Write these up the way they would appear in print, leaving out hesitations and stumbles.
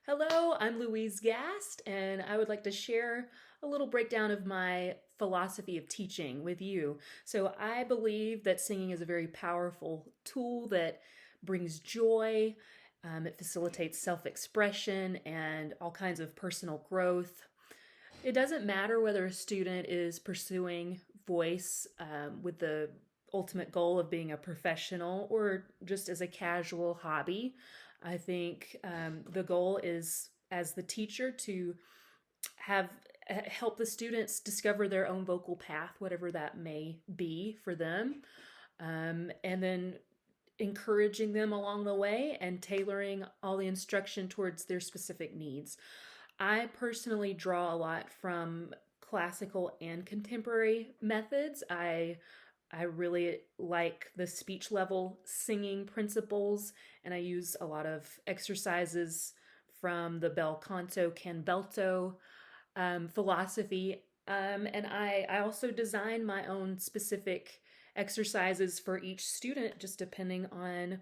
Hello, I'm Louise Gast, and I would like to share a little breakdown of my philosophy of teaching with you. So, I believe that singing is a very powerful tool that brings joy. It facilitates self expression and all kinds of personal growth. It doesn't matter whether a student is pursuing voice with the ultimate goal of being a professional or just as a casual hobby. I think the goal is, as the teacher, to have help the students discover their own vocal path, whatever that may be for them, and then encouraging them along the way and tailoring all the instruction towards their specific needs. I personally draw a lot from classical and contemporary methods. I really like the speech level singing principles, and I use a lot of exercises from the bel canto canbelto philosophy. And I also design my own specific exercises for each student, just depending on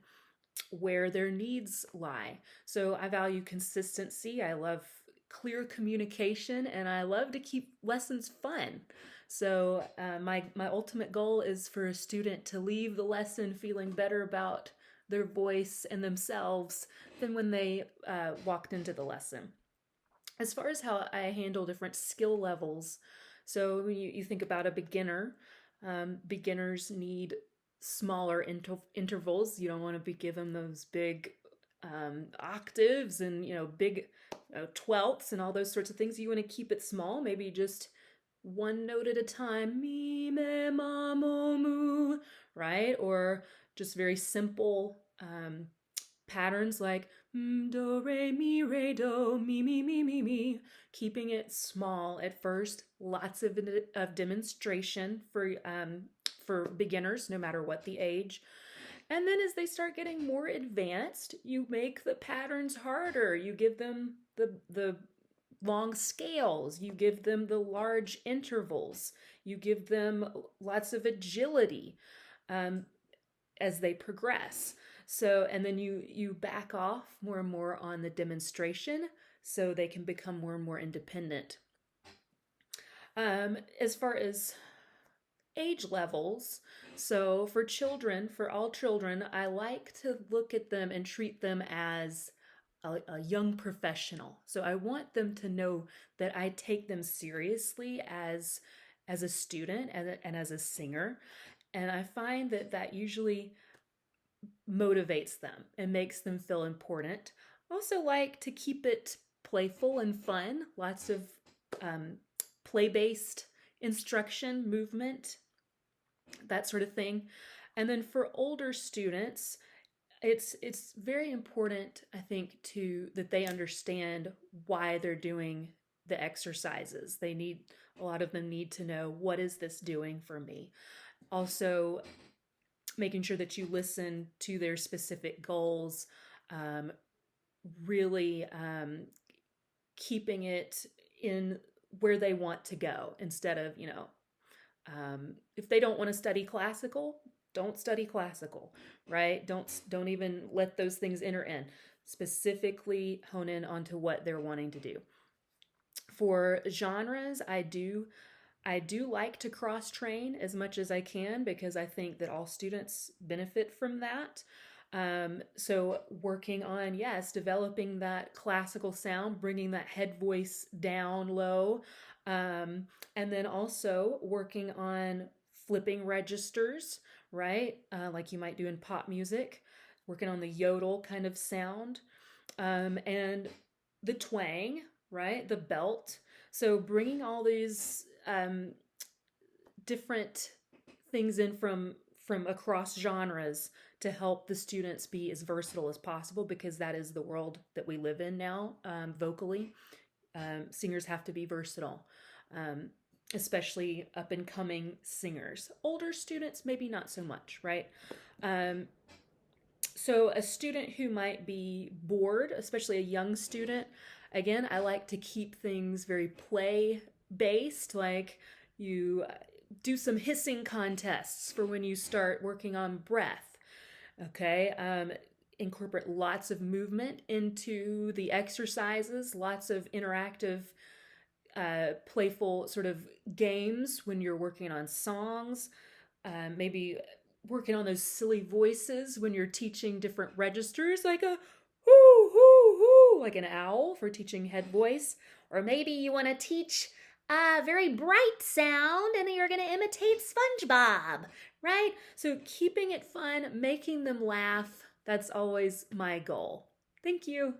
where their needs lie. So I value consistency. I love clear communication, and I love to keep lessons fun. So my ultimate goal is for a student to leave the lesson feeling better about their voice and themselves than when they walked into the lesson. As far as how I handle different skill levels, so when you think about a beginner, beginners need smaller intervals. You don't want to be giving those big octaves and big twelfths and all those sorts of things. You want to keep it small, maybe just one note at a time, mi me ma mo mu, right? Or just very simple patterns like do re mi re do mi mi mi mi mi, keeping it small at first. Lots of demonstration for beginners, no matter what the age. And then as they start getting more advanced, you make the patterns harder. You give them the long scales, you give them the large intervals, you give them lots of agility um, as they progress. So, and then you back off more and more on the demonstration so they can become more and more independent. As far as age levels, so for children, for all children, I like to look at them and treat them as a young professional. So I want them to know that I take them seriously as a student and as a singer. And I find that that usually motivates them and makes them feel important. Also like to keep it playful and fun, lots of play-based instruction, movement, that sort of thing. And then for older students, it's very important, I think, to that they understand why they're doing the exercises. A lot of them need to know, what is this doing for me? Also, making sure that you listen to their specific goals, um, really keeping it in where they want to go instead of, if they don't want to study classical, don't study classical, right? Don't even let those things enter in. Specifically hone in onto what they're wanting to do. For genres, I do like to cross train as much as I can because I think that all students benefit from that. So working on, yes, developing that classical sound, bringing that head voice down low, and then also working on flipping registers, right? Like you might do in pop music, working on the yodel kind of sound, and the twang, right? The belt. So bringing all these different things in from across genres to help the students be as versatile as possible, because that is the world that we live in now. Vocally, singers have to be versatile, especially up and coming singers. Older students, maybe not so much, right? So a student who might be bored, especially a young student, again, I like to keep things very play based, like you do some hissing contests for when you start working on breath. Okay. incorporate lots of movement into the exercises, lots of interactive, playful sort of games when you're working on songs, maybe working on those silly voices when you're teaching different registers, like a hoo hoo hoo, like an owl for teaching head voice. Or maybe you want to teach a very bright sound and you're going to imitate SpongeBob, right? So keeping it fun, making them laugh, that's always my goal. Thank you.